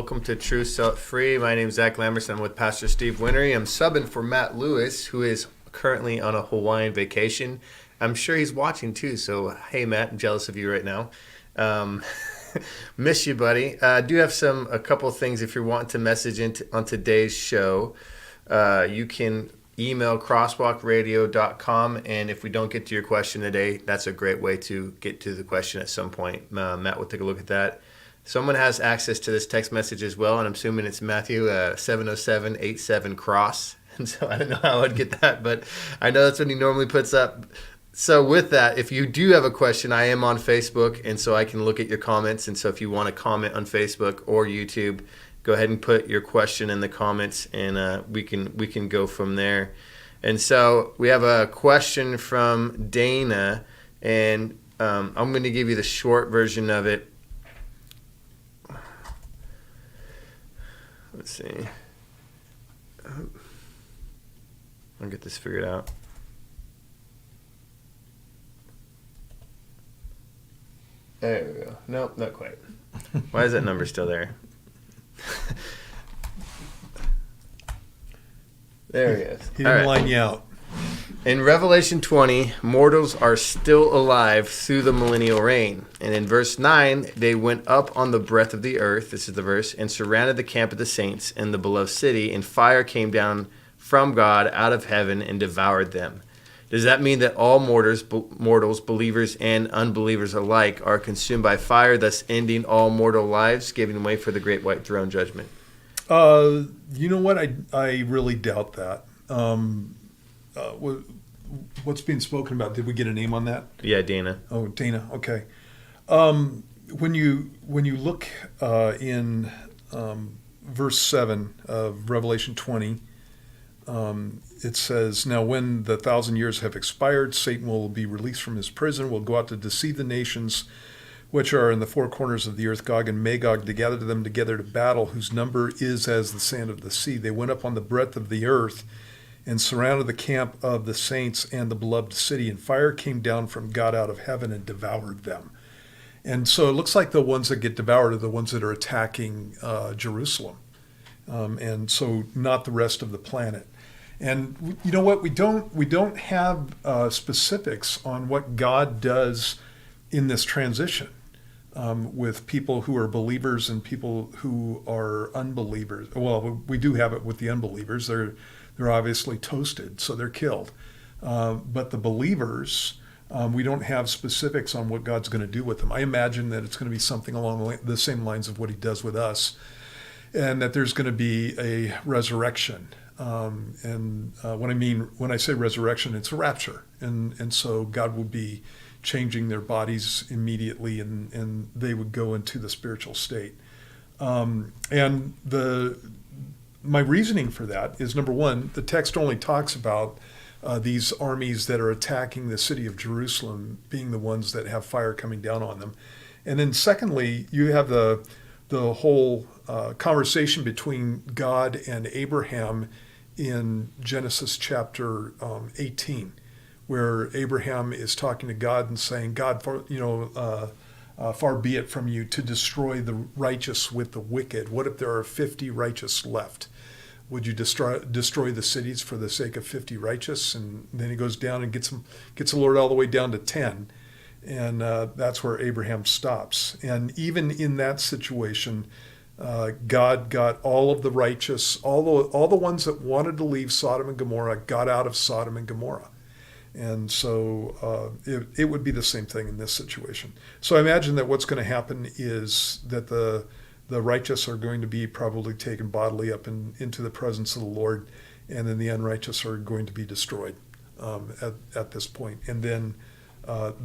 welcome to True Set Free. My name is Zach Lamberson. I'm with Pastor Steve Whinery. I'm subbing for Matt Lewis, who is currently on a Hawaiian vacation. I'm sure he's watching too, so hey Matt, I'm jealous of you right now. Miss you, buddy. I do have a couple things if you're wanting to message on today's show. You can email crosswalkradio.com, and if we don't get to your question today, that's a great way to get to the question at some point. Matt will take a look at that. Someone has access to this text message as well, and I'm assuming it's Matthew 70787 cross. And so I don't know how I'd get that, but I know that's what he normally puts up. So with that, if you do have a question, I am on Facebook, and so I can look at your comments. And so if you want to comment on Facebook or YouTube, go ahead and put your question in the comments, and we can go from there. And so we have a question from Dana, and I'm going to give you the short version of it. Let's see. I'll get this figured out. There we go. Nope, not quite. Why is that number still there? There he is. He didn't line you out. In Revelation 20, mortals are still alive through the millennial reign. And in verse 9, they went up on the breadth of the earth, this is the verse, and surrounded the camp of the saints and the beloved city, and fire came down from God out of heaven and devoured them. Does that mean that all mortals, believers and unbelievers alike, are consumed by fire, thus ending all mortal lives, giving way for the great white throne judgment? You know what? I really doubt that. What's being spoken about? Did we get a name on that? Yeah, Dana. Oh, Dana. Okay. When you look in verse 7 of Revelation 20, it says, "Now when the 1,000 years have expired, Satan will be released from his prison, will go out to deceive the nations which are in the four corners of the earth, Gog and Magog, to gather them together to battle, whose number is as the sand of the sea. They went up on the breadth of the earth and surrounded the camp of the saints and the beloved city, and fire came down from God out of heaven and devoured them." And so it looks like the ones that get devoured are the ones that are attacking Jerusalem, and so not the rest of the planet. And you know what? We don't have specifics on what God does in this transition with people who are believers and people who are unbelievers. Well, we do have it with the unbelievers. They're obviously toasted, so they're killed. But the believers, we don't have specifics on what God's going to do with them. I imagine that it's going to be something along the same lines of what he does with us, and that there's going to be a resurrection. When I say resurrection, it's a rapture. And so God will be changing their bodies immediately, and they would go into the spiritual state. My reasoning for that is, number one, the text only talks about these armies that are attacking the city of Jerusalem being the ones that have fire coming down on them. And then secondly, you have the whole conversation between God and Abraham in Genesis chapter 18, where Abraham is talking to God and saying, "God, far be it from you to destroy the righteous with the wicked. What if there are 50 righteous left? Would you destroy the cities for the sake of 50 righteous?" And then he goes down and gets the Lord all the way down to 10. And that's where Abraham stops. And even in that situation, God got all of the righteous, all the ones that wanted to leave Sodom and Gomorrah, got out of Sodom and Gomorrah. And so it would be the same thing in this situation. So I imagine that what's going to happen is that the righteous are going to be probably taken bodily up into the presence of the Lord, and then the unrighteous are going to be destroyed at this point. And then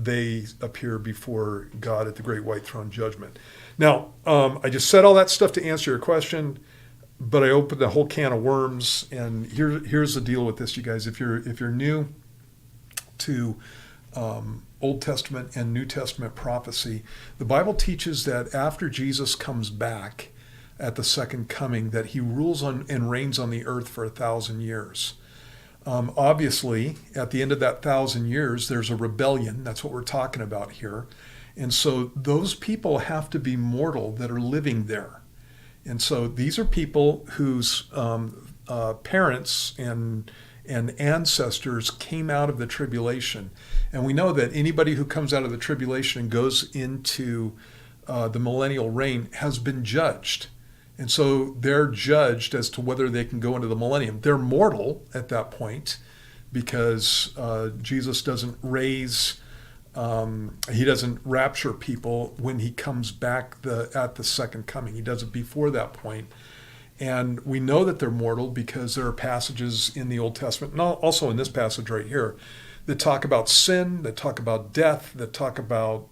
they appear before God at the great white throne judgment. Now, I just said all that stuff to answer your question, but I opened a whole can of worms. And here's the deal with this, you guys. If you're new to Old Testament and New Testament prophecy, the Bible teaches that after Jesus comes back at the second coming, that he rules on and reigns on the earth for 1,000 years. Obviously, at the end of that 1,000 years, there's a rebellion. That's what we're talking about here. And so those people have to be mortal that are living there. And so these are people whose parents and ancestors came out of the tribulation. And we know that anybody who comes out of the tribulation and goes into the millennial reign has been judged. And so they're judged as to whether they can go into the millennium. They're mortal at that point because Jesus doesn't he doesn't rapture people when he comes back at the second coming. He does it before that point. And we know that they're mortal because there are passages in the Old Testament, and also in this passage right here, that talk about sin, that talk about death, that talk about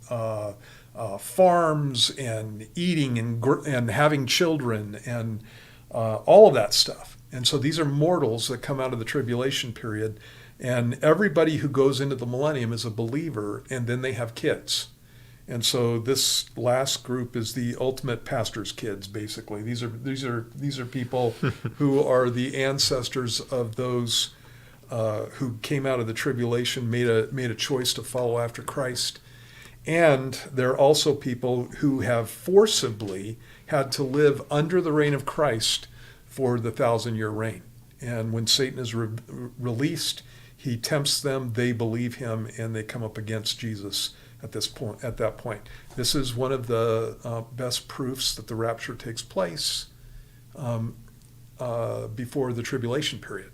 farms and eating and having children and all of that stuff. And so these are mortals that come out of the tribulation period. And everybody who goes into the millennium is a believer, and then they have kids. And so this last group is the ultimate pastor's kids, basically. These are people who are the ancestors of those who came out of the tribulation, made a choice to follow after Christ. And they're also people who have forcibly had to live under the reign of Christ for the 1,000-year reign. And when Satan is released, he tempts them, they believe him, and they come up against Jesus at that point. This is one of the best proofs that the rapture takes place before the tribulation period,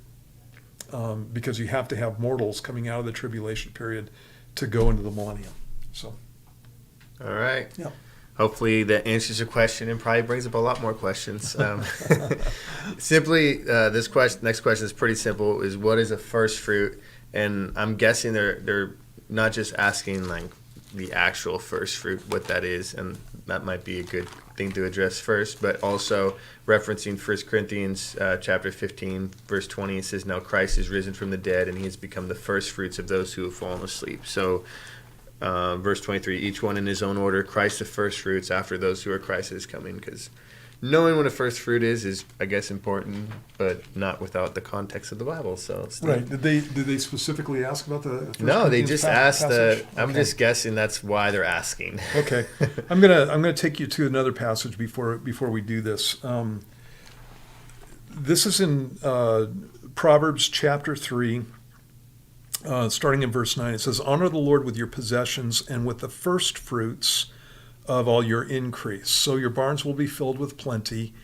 because you have to have mortals coming out of the tribulation period to go into the millennium. So, all right. Yeah. Hopefully that answers your question and probably brings up a lot more questions. Simply, this next question is pretty simple: is what is a first fruit? And I'm guessing they're not just asking like the actual first fruit, what that is, and that might be a good thing to address first, but also referencing 1 Corinthians chapter 15, verse 20, it says, "Now Christ is risen from the dead, and he has become the first fruits of those who have fallen asleep." So verse 23, each one in his own order, Christ the first fruits, after those who are Christ's coming, because knowing what a first fruit is I guess important, but not without the context of the Bible. So it's right. Did they specifically ask about the? No, they just asked. I'm Okay. just guessing that's why they're asking. Okay, I'm gonna take you to another passage before we do this. This is in Proverbs chapter 3, starting in verse 9. It says, "Honor the Lord with your possessions and with the first fruits of all your increase. So your barns will be filled with plenty,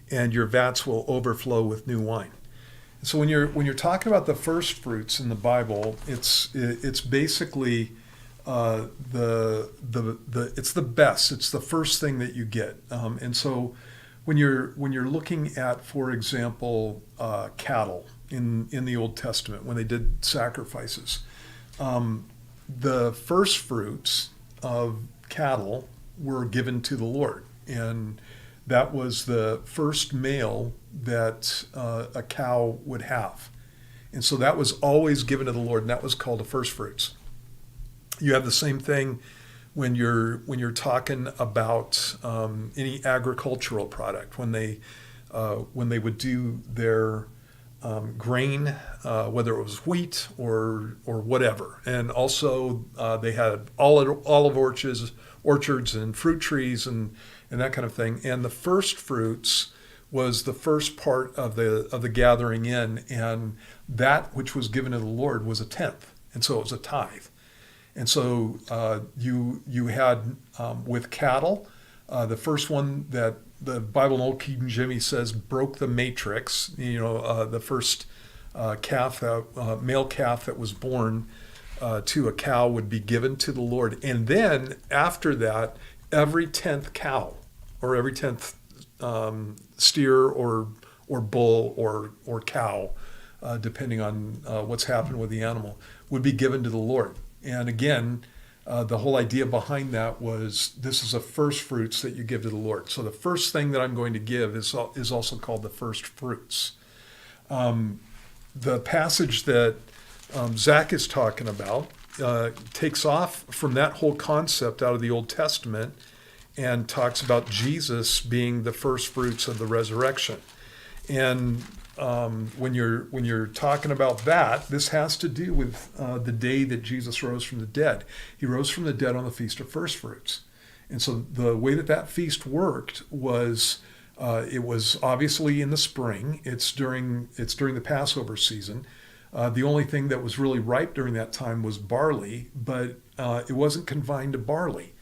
and your vats will overflow with new wine." So when you're talking about the first fruits in the Bible, it's basically it's the best. It's the first thing that you get. And so when you're looking at, for example, cattle in the Old Testament, when they did sacrifices, the first fruits of cattle were given to the Lord, and that was the first male that a cow would have, and so that was always given to the Lord, and that was called the first fruits. You have the same thing when you're talking about any agricultural product, when they would do their grain, whether it was wheat or whatever, and also they had olive orchards and fruit trees and that kind of thing. And the first fruits was the first part of the gathering in, and that which was given to the Lord was a tenth, and so it was a tithe. And so you had with cattle, the first one that the Bible in Old King James says broke the matrix. The first male calf that was born to a cow would be given to the Lord, and then after that, every 10th cow or every 10th steer or bull or cow, depending on what's happened with the animal, would be given to the Lord. And again, the whole idea behind that was this is a first fruits that you give to the Lord. So the first thing that I'm going to give is also called the first fruits. The passage that Zach is talking about takes off from that whole concept out of the Old Testament and talks about Jesus being the first fruits of the resurrection. And when you're talking about that, this has to do with the day that Jesus rose from the dead. He rose from the dead on the Feast of First Fruits. And so the way that feast worked was It was obviously in the spring. It's during the Passover season. The only thing that was really ripe during that time was barley, but it wasn't confined to barley.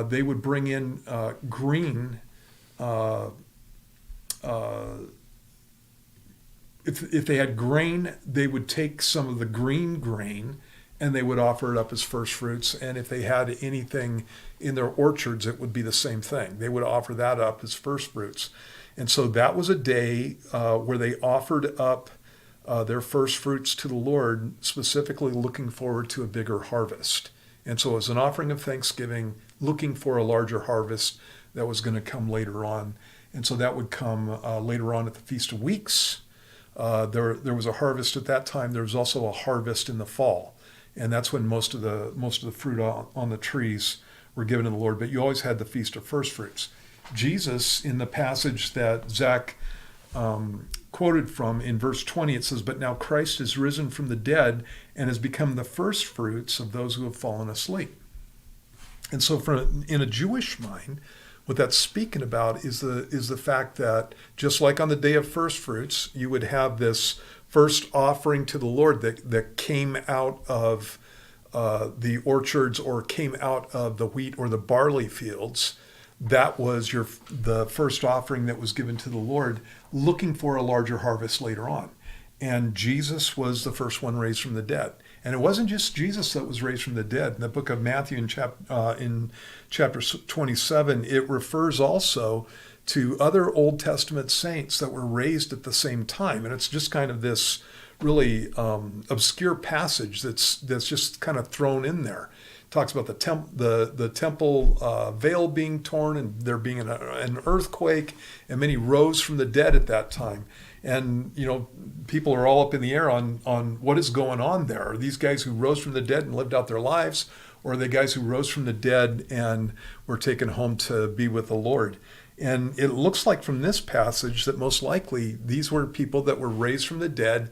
They would bring in green. If they had grain, they would take some of the green grain and they would offer it up as first fruits. And if they had anything in their orchards, it would be the same thing. They would offer that up as first fruits. And so that was a day where they offered up their first fruits to the Lord, specifically looking forward to a bigger harvest. And so it was an offering of thanksgiving, looking for a larger harvest that was going to come later on. And so that would come later on at the Feast of Weeks. There was a harvest at that time. There was also a harvest in the fall, and that's when most of the fruit on the trees were given to the Lord. But you always had the Feast of First Fruits. Jesus, in the passage that Zach quoted from in verse 20, it says, "But now Christ is risen from the dead and has become the first fruits of those who have fallen asleep." And so, in a Jewish mind, what that's speaking about is the fact that just like on the day of first fruits, you would have this first offering to the Lord that came out of the orchards or came out of the wheat or the barley fields. That was the first offering that was given to the Lord, looking for a larger harvest later on. And Jesus was the first one raised from the dead. And it wasn't just Jesus that was raised from the dead. In the book of Matthew in chapter 27, it refers also to other Old Testament saints that were raised at the same time. And it's just kind of this really obscure passage that's just kind of thrown in there. It talks about the temple veil being torn and there being an earthquake, and many rose from the dead at that time. And, people are all up in the air on what is going on there. Are these guys who rose from the dead and lived out their lives, or are they guys who rose from the dead and were taken home to be with the Lord? And it looks like from this passage that most likely these were people that were raised from the dead,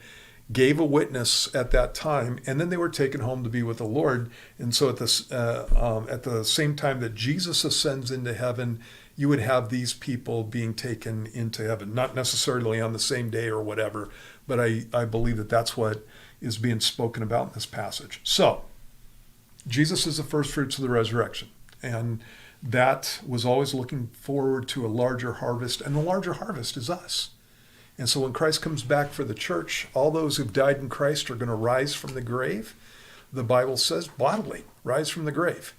gave a witness at that time, and then they were taken home to be with the Lord. And so at the same time that Jesus ascends into heaven, you would have these people being taken into heaven, not necessarily on the same day or whatever, but I believe that that's what is being spoken about in this passage. So, Jesus is the first fruits of the resurrection, and that was always looking forward to a larger harvest, and the larger harvest is us. And so when Christ comes back for the church, all those who've died in Christ are going to rise from the grave. The Bible says bodily, rise from the grave.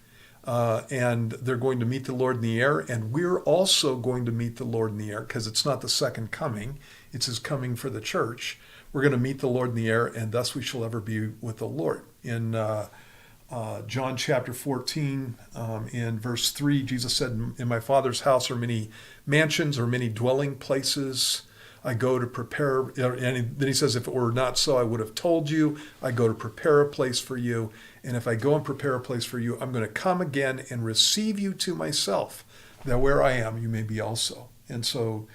And they're going to meet the Lord in the air, and we're also going to meet the Lord in the air, because it's not the second coming, it's his coming for the church. We're going to meet the Lord in the air, and thus we shall ever be with the Lord. In John chapter 14, in verse 3, Jesus said, "In my Father's house are many mansions or many dwelling places. I go to prepare," and then he says, "If it were not so, I would have told you. I go to prepare a place for you. And if I go and prepare a place for you, I'm going to come again and receive you to myself, that where I am, you may be also." And so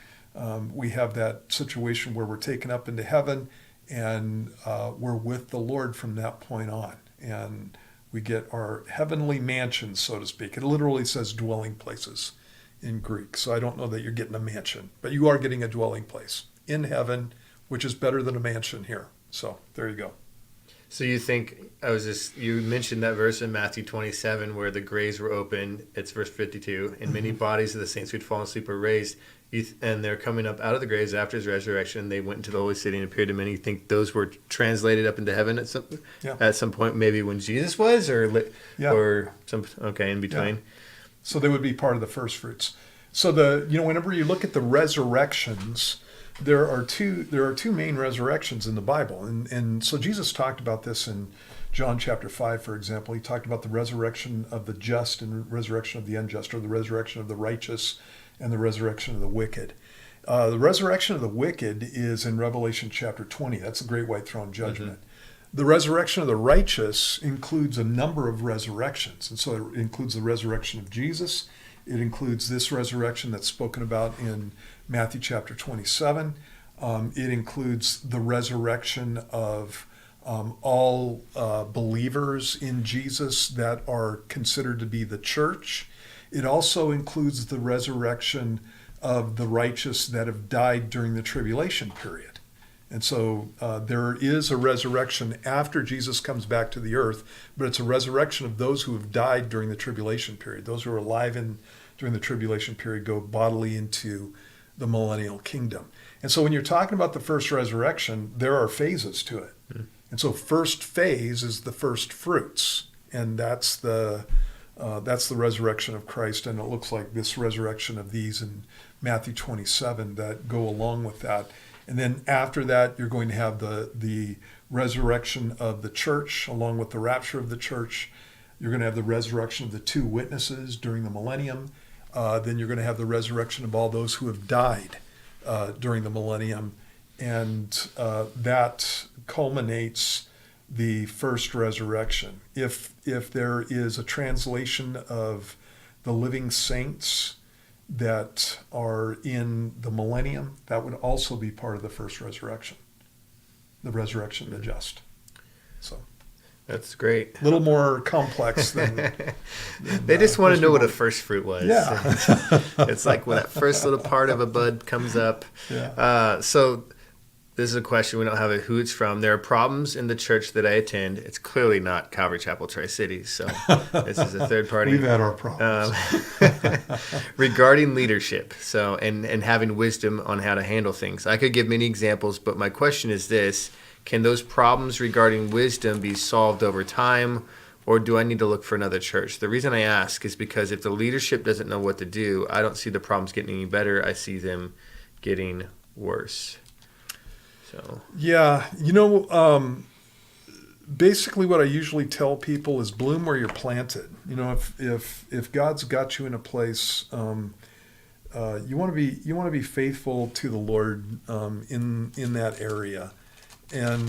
we have that situation where we're taken up into heaven, and we're with the Lord from that point on. And we get our heavenly mansions, so to speak. It literally says dwelling places in Greek. So I don't know that you're getting a mansion, but you are getting a dwelling place in heaven, which is better than a mansion here. So there you go. So you think, you mentioned that verse in Matthew 27 where the graves were opened. It's verse 52. And many bodies of the saints who had fallen asleep were raised. And they're coming up out of the graves after his resurrection. They went into the holy city and appeared to many. You think those were translated up into heaven at some point, maybe when Jesus was, or in between? Yeah. So they would be part of the first fruits. So whenever you look at the resurrections, there are two main resurrections in the Bible. And so Jesus talked about this in John chapter 5, for example. He talked about the resurrection of the just and resurrection of the unjust, or the resurrection of the righteous and the resurrection of the wicked. The resurrection of the wicked is in Revelation chapter 20. That's the great white throne judgment. Mm-hmm. The resurrection of the righteous includes a number of resurrections. And so it includes the resurrection of Jesus. It includes this resurrection that's spoken about in Matthew chapter 27. It includes the resurrection of all believers in Jesus that are considered to be the church. It also includes the resurrection of the righteous that have died during the tribulation period. And so there is a resurrection after Jesus comes back to the earth, but it's a resurrection of those who have died during the tribulation period. Those who are alive during the tribulation period go bodily into the millennial kingdom. And so when you're talking about the first resurrection, there are phases to it. Mm-hmm. And so first phase is the first fruits, and that's the resurrection of Christ. And it looks like this resurrection of these in Matthew 27 that go along with that. And then after that, you're going to have the resurrection of the church along with the rapture of the church. You're going to have the resurrection of the two witnesses during the millennium. Then you're going to have the resurrection of all those who have died during the millennium. And that culminates the first resurrection. If there is a translation of the living saints that are in the millennium, that would also be part of the first resurrection, the resurrection of the just. So that's great. A little more complex than they just want to know what a first fruit was. Yeah. It's like when that first little part of a bud comes up. Yeah. So this is a question. We don't have who it's from. There are problems in the church that I attend. It's clearly not Calvary Chapel Tri-Cities, so this is a third party. We've had our problems. Regarding leadership, so and having wisdom on how to handle things. I could give many examples, but my question is this: can those problems regarding wisdom be solved over time, or do I need to look for another church? The reason I ask is because if the leadership doesn't know what to do, I don't see the problems getting any better. I see them getting worse. So. Yeah, basically what I usually tell people is bloom where you're planted. If God's got you in a place, you want to be faithful to the Lord in that area, and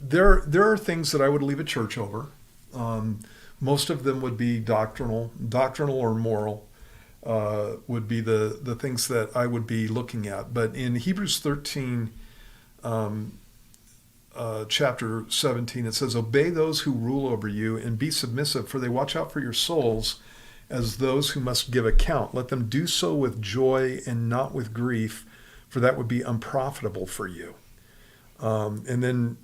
there are things that I would leave a church over. Most of them would be doctrinal or moral. Would be the things that I would be looking at. But in Hebrews 13, chapter 17, it says, "Obey those who rule over you and be submissive, for they watch out for your souls as those who must give account. Let them do so with joy and not with grief, for that would be unprofitable for you." And then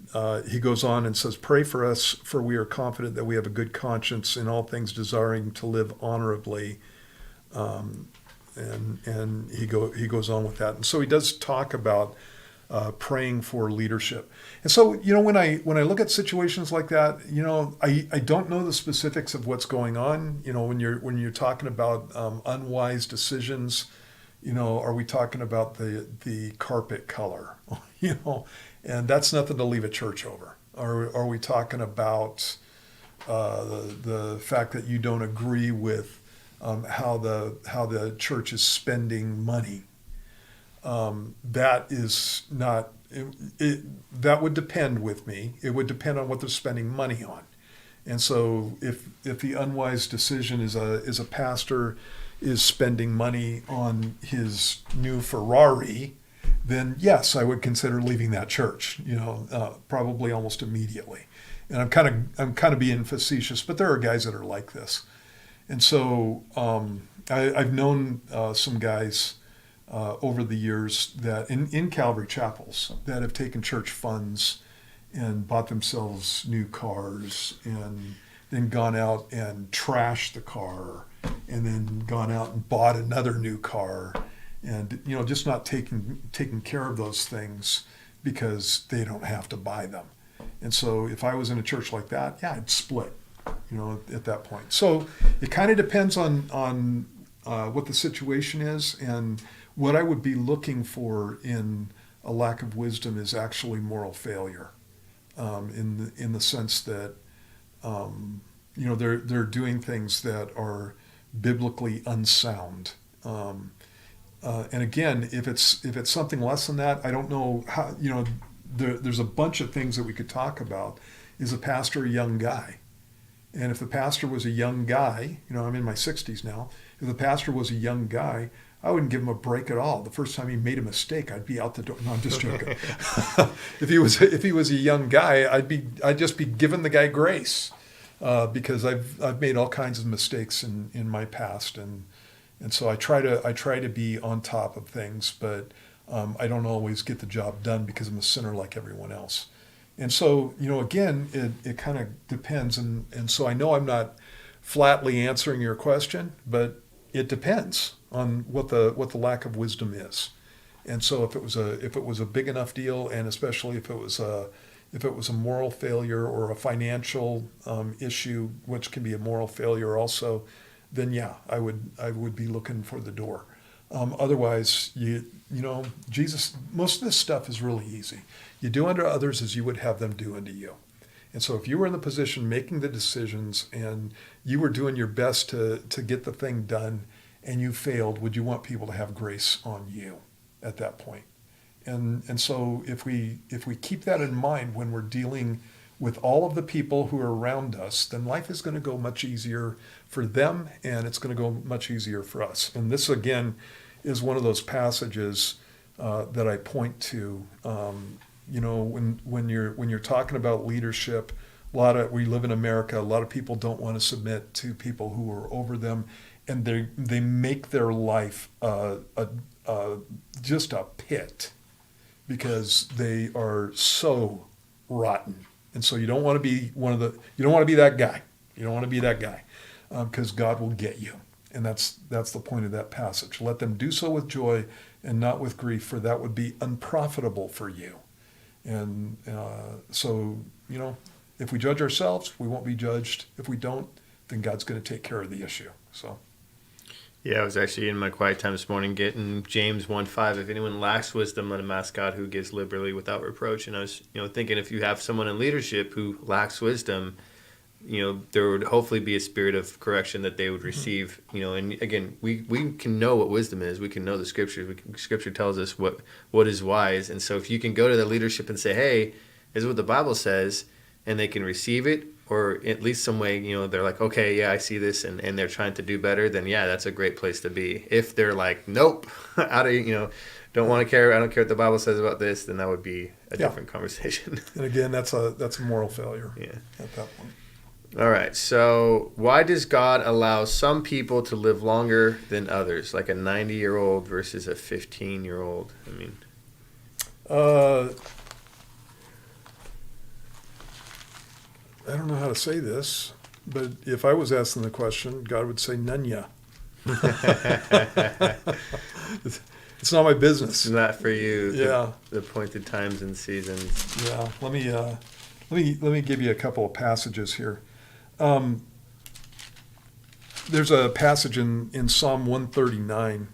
he goes on and says, "Pray for us, for we are confident that we have a good conscience in all things, desiring to live honorably." And he goes on with that. And so he does talk about praying for leadership. And so, when I look at situations like that, I don't know the specifics of what's going on. When you're talking about unwise decisions, are we talking about the carpet color? And that's nothing to leave a church over. Are we talking about the fact that you don't agree with how the church is spending money? That is not. That would depend with me. It would depend on what they're spending money on. And so, if the unwise decision is a pastor is spending money on his new Ferrari, then yes, I would consider leaving that church. Probably almost immediately. And I'm kind of being facetious, but there are guys that are like this. And so I've known some guys over the years that in Calvary chapels that have taken church funds and bought themselves new cars and then gone out and trashed the car and then gone out and bought another new car and just not taking care of those things because they don't have to buy them. And so if I was in a church like that, yeah, I'd split. At that point. So it kind of depends on what the situation is, and what I would be looking for in a lack of wisdom is actually moral failure, in the sense that they're doing things that are biblically unsound. And again, if it's something less than that, I don't know how. There's a bunch of things that we could talk about. Is a pastor a young guy? And if the pastor was a young guy, I'm in my 60s now, if the pastor was a young guy, I wouldn't give him a break at all. The first time he made a mistake, I'd be out the door. No, I'm just joking. If he was a young guy, I'd just be giving the guy grace, because I've made all kinds of mistakes in my past, and And so I try to be on top of things, but I don't always get the job done because I'm a sinner like everyone else. And so, again, it kind of depends. And so I know I'm not flatly answering your question, but it depends on what the lack of wisdom is. And so if it was a big enough deal, and especially if it was a moral failure or a financial issue, which can be a moral failure also, then yeah, I would be looking for the door. Otherwise, Jesus, most of this stuff is really easy. You do unto others as you would have them do unto you. And so if you were in the position making the decisions and you were doing your best to get the thing done and you failed, would you want people to have grace on you at that point? And so if we keep that in mind when we're dealing with all of the people who are around us, then life is going to go much easier for them, and it's going to go much easier for us. And this again is one of those passages that I point to. When you're talking about leadership, we live in America. A lot of people don't want to submit to people who are over them, and they make their life just a pit because they are so rotten. And so you don't want to be you don't want to be that guy. You don't want to be that guy because God will get you. And that's the point of that passage. Let them do so with joy and not with grief, for that would be unprofitable for you. And so, if we judge ourselves, we won't be judged. If we don't, then God's going to take care of the issue. So. Yeah, I was actually in my quiet time this morning getting James 1:5. If anyone lacks wisdom, let him ask God, who gives liberally without reproach. And I was, thinking if you have someone in leadership who lacks wisdom, there would hopefully be a spirit of correction that they would receive. And again, we can know what wisdom is. We can know the scriptures. Scripture tells us what is wise. And so if you can go to the leadership and say, hey, this is what the Bible says, and they can receive it, or at least some way, they're like, okay, yeah, I see this, and they're trying to do better, then yeah, that's a great place to be. If they're like, nope, don't want to care, I don't care what the Bible says about this, then that would be a different conversation. And again, that's a moral failure. Yeah. At that point. All right, so why does God allow some people to live longer than others, like a 90-year-old versus a 15-year-old? I don't know how to say this, but if I was asking the question, God would say, "Nunya." It's not my business. It's not for you. Yeah. The appointed times and seasons. Yeah. Let me give you a couple of passages here. There's a passage in Psalm 139,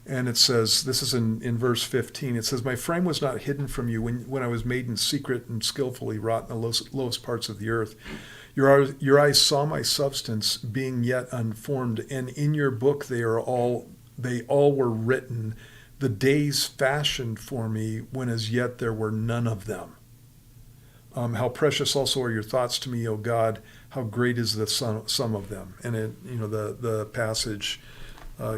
and it says, this is in verse 15, it says, "My frame was not hidden from you when I was made in secret and skillfully wrought in the lowest parts of the earth. Your eyes saw my substance being yet unformed, and in your book they all were written, the days fashioned for me when as yet there were none of them. How precious also are your thoughts to me, O God, how great is the sum of them." And the passage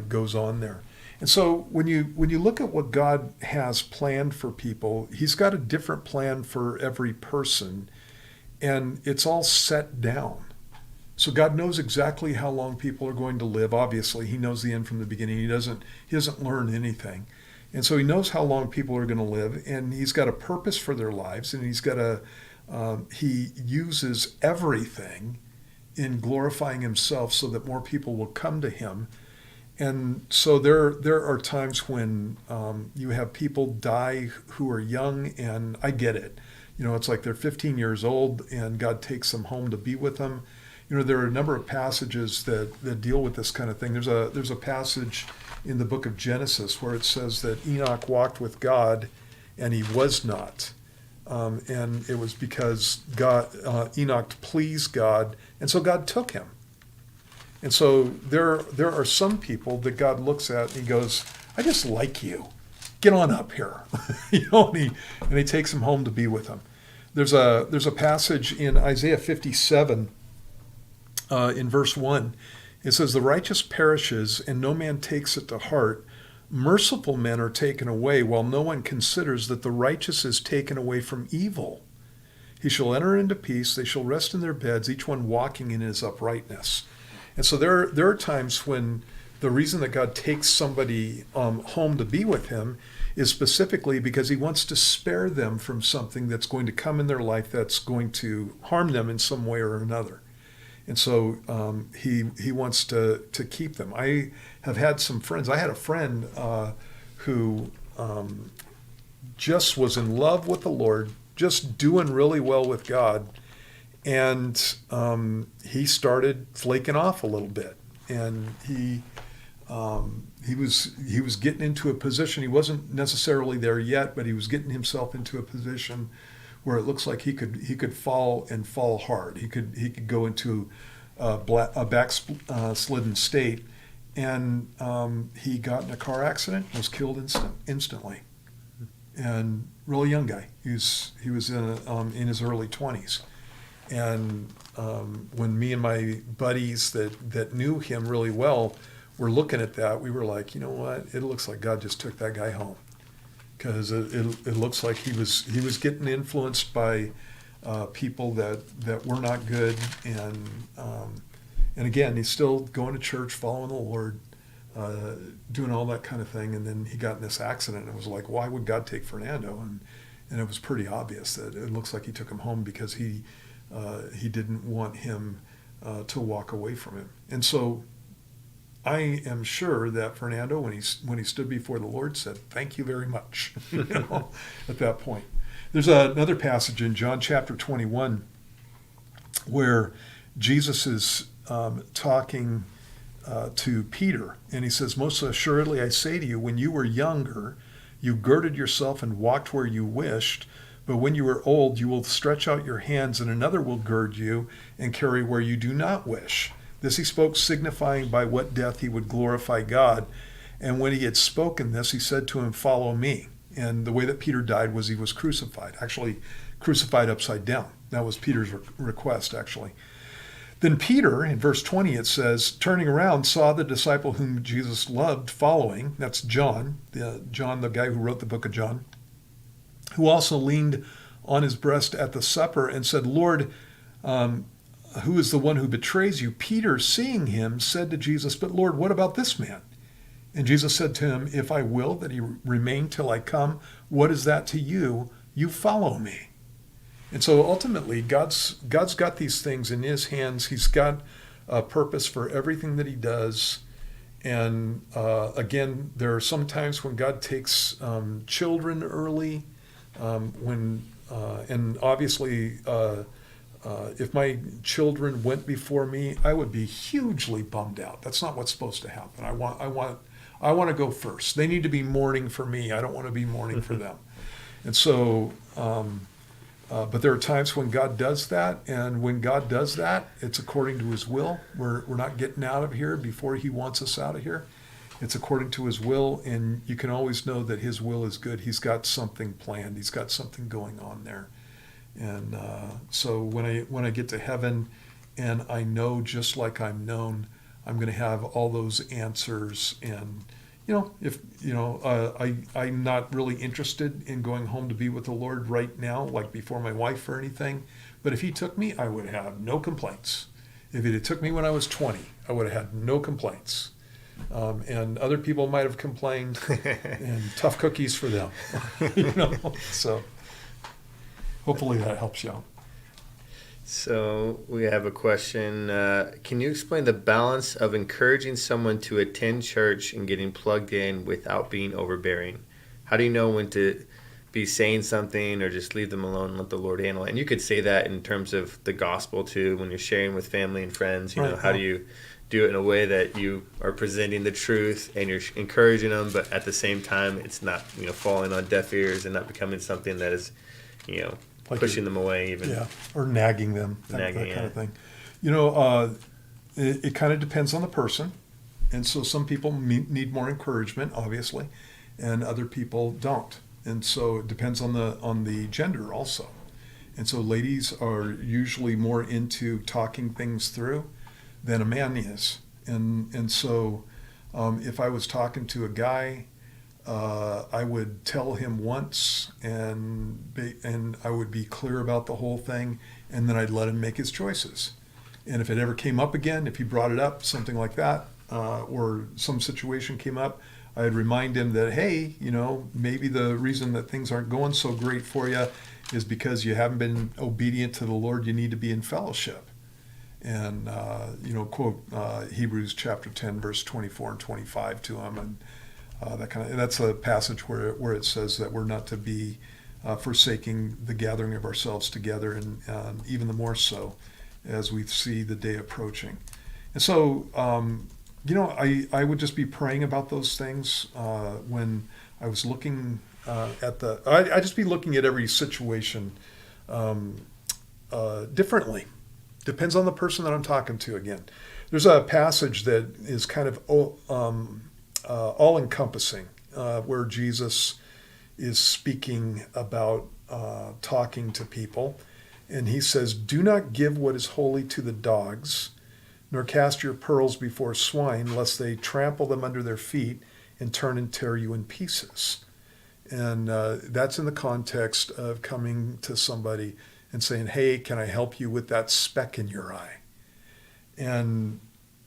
goes on there. And so when you look at what God has planned for people, he's got a different plan for every person, and it's all set down. So God knows exactly how long people are going to live. Obviously, he knows the end from the beginning. He doesn't learn anything. And so he knows how long people are going to live, and he's got a purpose for their lives, and he uses everything in glorifying himself so that more people will come to him. And so there are times when you have people die who are young, and I get it. It's like they're 15 years old, and God takes them home to be with them. There are a number of passages that deal with this kind of thing. There's a passage in the book of Genesis where it says that Enoch walked with God, and he was not. And it was because Enoch pleased God, and so God took him. And so there are some people that God looks at and he goes, "I just like you. Get on up here." And he takes him home to be with him. There's a passage in Isaiah 57 in verse 1. It says, "The righteous perishes and no man takes it to heart. Merciful men are taken away, while no one considers that the righteous is taken away from evil. He shall enter into peace. They shall rest in their beds, each one walking in his uprightness." And so there are times when the reason that God takes somebody home to be with him is specifically because he wants to spare them from something that's going to come in their life that's going to harm them in some way or another. And so he wants to keep them. I have had some friends. I had a friend who just was in love with the Lord, just doing really well with God, and he started flaking off a little bit, and he was getting into a position. He wasn't necessarily there yet, but he was getting himself into a position where it looks like he could fall and fall hard. He could go into a backslidden state, and he got in a car accident, was killed instantly, and really young guy. He was in his early 20s, and when me and my buddies that knew him really well were looking at that, we were like, you know what? It looks like God just took that guy home, because it looks like he was getting influenced by people that were not good, and again, he's still going to church, following the Lord, doing all that kind of thing, and then he got in this accident, and it was like, why would God take Fernando? And it was pretty obvious that it looks like he took him home because he didn't want him to walk away from him. And so I am sure that Fernando, when he stood before the Lord, said, "Thank you very much." At that point. There's another passage in John chapter 21 where Jesus is talking to Peter, and he says, "Most assuredly I say to you, when you were younger, you girded yourself and walked where you wished, but when you are old, you will stretch out your hands, and another will gird you and carry where you do not wish." This he spoke, signifying by what death he would glorify God. And when he had spoken this, he said to him, "Follow me." And the way that Peter died was he was crucified, actually crucified upside down. That was Peter's request, actually. Then Peter, in verse 20, it says, turning around, saw the disciple whom Jesus loved following. That's John, the guy who wrote the book of John, who also leaned on his breast at the supper and said, "Lord, who is the one who betrays you?" Peter, seeing him, said to Jesus, "But Lord, what about this man?" And Jesus said to him, "If I will that he remain till I come, what is that to you? You follow me." And so ultimately, God's got these things in his hands. He's got a purpose for everything that he does. And again, there are some times when God takes children early, and obviously, if my children went before me, I would be hugely bummed out. That's not what's supposed to happen. I want to go first. They need to be mourning for me. I don't want to be mourning for them. And so, but there are times when God does that, and when God does that, it's according to his will. We're not getting out of here before he wants us out of here. It's according to his will, and you can always know that his will is good. He's got something planned. He's got something going on there. And so when I get to heaven, and I know, just like I'm known, I'm going to have all those answers. And I'm not really interested in going home to be with the Lord right now, like before my wife or anything. But if he took me, I would have no complaints. If he had took me when I was 20, I would have had no complaints. And other people might have complained, and tough cookies for them. So hopefully that helps you out. So we have a question. Can you explain the balance of encouraging someone to attend church and getting plugged in without being overbearing? How do you know when to be saying something or just leave them alone and let the Lord handle it? And you could say that in terms of the gospel too, when you're sharing with family and friends. How do you do it in a way that you are presenting the truth and you're encouraging them, but at the same time it's not falling on deaf ears and not becoming something that is like pushing them away even. Yeah, or nagging them, that kind of thing. It kind of depends on the person. And so some people need more encouragement, obviously, and other people don't. And so it depends on the gender also. And so ladies are usually more into talking things through than a man is. And so if I was talking to a guy, I would tell him once, and I would be clear about the whole thing, and then I'd let him make his choices. And if it ever came up again, if he brought it up, something like that, or some situation came up, I'd remind him that, hey, maybe the reason that things aren't going so great for you is because you haven't been obedient to the Lord. You need to be in fellowship. And, quote Hebrews chapter 10, verse 24 and 25 to him. And that's a passage where it says that we're not to be forsaking the gathering of ourselves together, and even the more so as we see the day approaching. And so, I would just be praying about those things when I was looking I'd just be looking at every situation differently. Depends on the person that I'm talking to again. There's a passage that is kind of all-encompassing where Jesus is speaking about talking to people. And he says, "Do not give what is holy to the dogs, nor cast your pearls before swine, lest they trample them under their feet and turn and tear you in pieces." And that's in the context of coming to somebody and saying, "Hey, can I help you with that speck in your eye?" And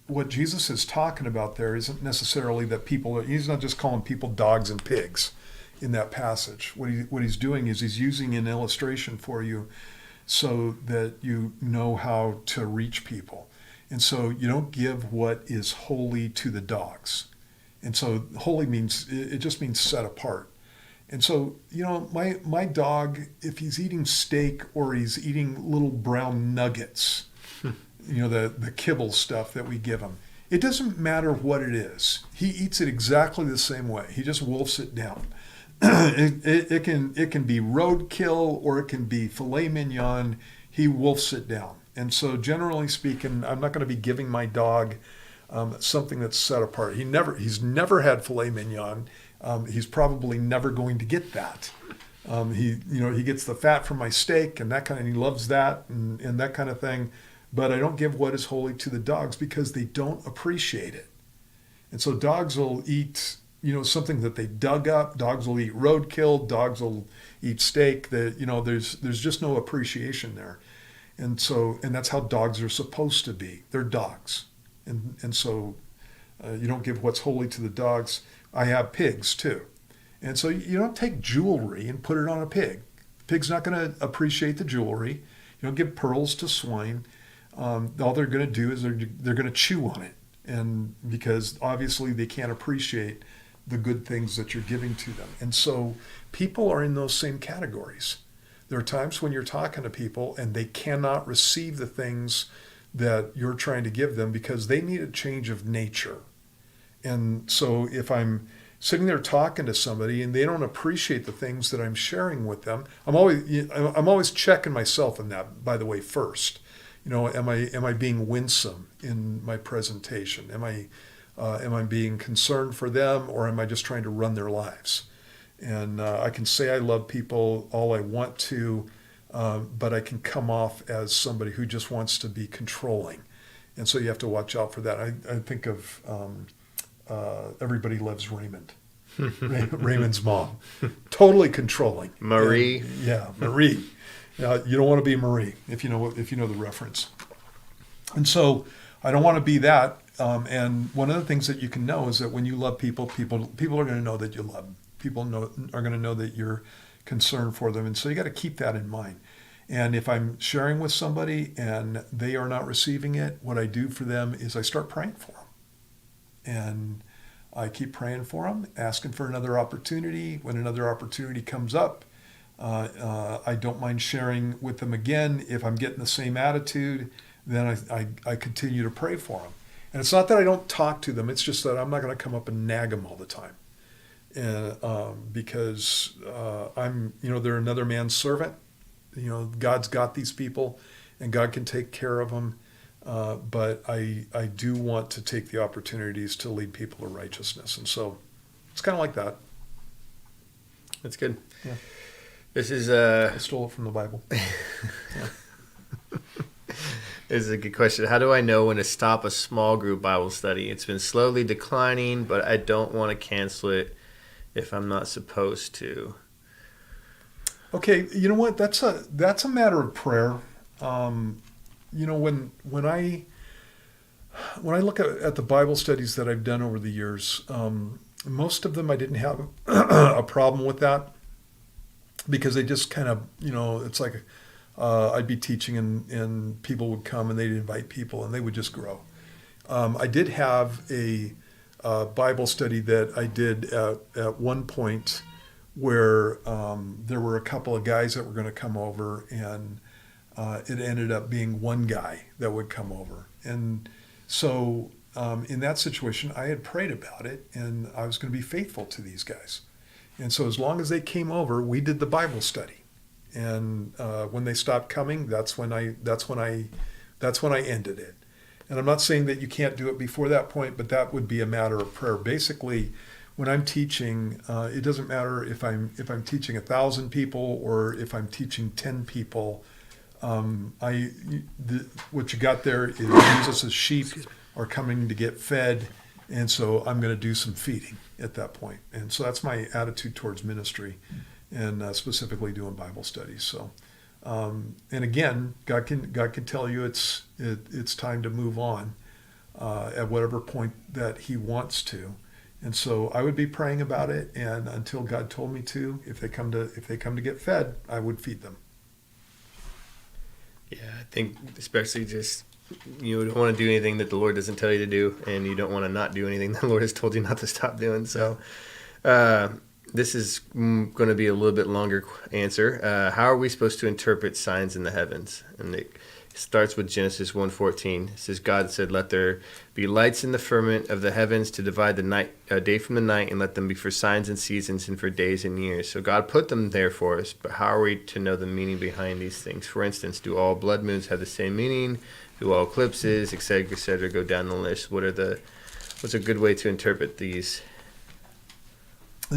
what Jesus is talking about there isn't necessarily that he's not just calling people dogs and pigs in that passage. What he's doing is he's using an illustration for you so that you know how to reach people. And so you don't give what is holy to the dogs. And so holy it just means set apart. And so, my dog, if he's eating steak or he's eating little brown nuggets, the kibble stuff that we give him, it doesn't matter what it is. He eats it exactly the same way. He just wolfs it down. It can be roadkill or it can be filet mignon. He wolfs it down. And so generally speaking, I'm not going to be giving my dog something that's set apart. He's never had filet mignon. He's probably never going to get that. He gets the fat from my steak and he loves that and that kind of thing. But I don't give what is holy to the dogs because they don't appreciate it. And so dogs will eat, something that they dug up. Dogs will eat roadkill. Dogs will eat steak. There's just no appreciation there. And that's how dogs are supposed to be. They're dogs. And so you don't give what's holy to the dogs. I have pigs too. And so you don't take jewelry and put it on a pig. The pig's not going to appreciate the jewelry. You don't give pearls to swine. All they're going to do is they're going to chew on it. And because obviously they can't appreciate the good things that you're giving to them. And so people are in those same categories. There are times when you're talking to people and they cannot receive the things that you're trying to give them because they need a change of nature. And so if I'm sitting there talking to somebody and they don't appreciate the things that I'm sharing with them, I'm always checking myself in that, by the way, first. Am I being winsome in my presentation? Am I being concerned for them, or am I just trying to run their lives? And I can say I love people all I want to, but I can come off as somebody who just wants to be controlling. And so you have to watch out for that. I think of Everybody Loves Raymond. Raymond's mom. Totally controlling. Marie. Marie. You don't want to be Marie if you know the reference. And so I don't want to be that. And one of the things that you can know is that when you love people are going to know that you love them. People are going to know that you're concerned for them. And so you got to keep that in mind. And if I'm sharing with somebody and they are not receiving it, what I do for them is I start praying for them. And I keep praying for them, asking for another opportunity. When another opportunity comes up, I don't mind sharing with them again. If I'm getting the same attitude, then I continue to pray for them. And it's not that I don't talk to them. It's just that I'm not going to come up and nag them all the time. Because they're another man's servant. God's got these people and God can take care of them. But I do want to take the opportunities to lead people to righteousness. And so it's kind of like that. That's good. Yeah. This is I stole it from the Bible. This is a good question. How do I know when to stop a small group Bible study? It's been slowly declining, but I don't want to cancel it if I'm not supposed to. Okay, you know what? That's a matter of prayer. When When I look at the Bible studies that I've done over the years, most of them I didn't have a problem with that because they just kind of, it's like I'd be teaching and people would come and they'd invite people and they would just grow. I did have a Bible study that I did at one point where there were a couple of guys that were going to come over, and it ended up being one guy that would come over. And so in that situation, I had prayed about it, and I was going to be faithful to these guys. And so as long as they came over, we did the Bible study. And when they stopped coming, that's when I ended it. And I'm not saying that you can't do it before that point, but that would be a matter of prayer. Basically, when I'm teaching, it doesn't matter if I'm teaching 1,000 people or if I'm teaching 10 people. What you got there is Jesus' sheep are coming to get fed, and so I'm going to do some feeding at that point. And so that's my attitude towards ministry, and specifically doing Bible studies. So, and again, God can tell you it's time to move on at whatever point that He wants to. And so I would be praying about it, and until God told me to, if they come to get fed, I would feed them. Yeah, I think especially just you don't want to do anything that the Lord doesn't tell you to do, and you don't want to not do anything the Lord has told you not to stop doing. So this is going to be a little bit longer answer. How are we supposed to interpret signs in the heavens? And it starts with Genesis 1:14. It says, God said, let there be lights in the firmament of the heavens to divide the day from the night, and let them be for signs and seasons and for days and years. So God put them there for us, but how are we to know the meaning behind these things? For instance, do all blood moons have the same meaning? Do all eclipses, et cetera, go down the list? What's a good way to interpret these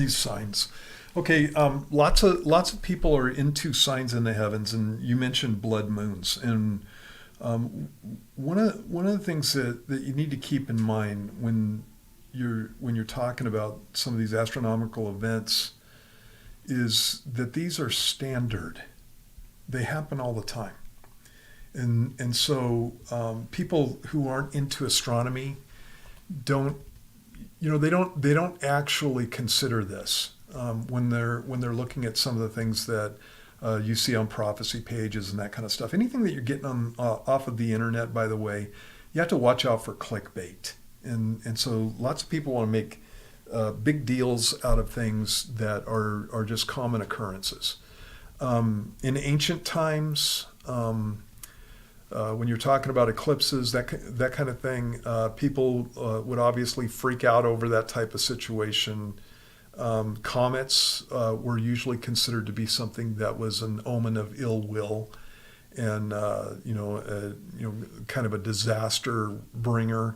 signs? Okay, lots of people are into signs in the heavens, and you mentioned blood moons. And one of the things that you need to keep in mind when you're talking about some of these astronomical events is that these are standard. They happen all the time. And so people who aren't into astronomy don't actually consider this when they're looking at some of the things that you see on prophecy pages and that kind of stuff. Anything that you're getting on off of the internet, by the way, you have to watch out for clickbait. And so lots of people want to make big deals out of things that are just common occurrences. In ancient times, when you're talking about eclipses, that kind of thing, people would obviously freak out over that type of situation. Comets were usually considered to be something that was an omen of ill will, and kind of a disaster bringer,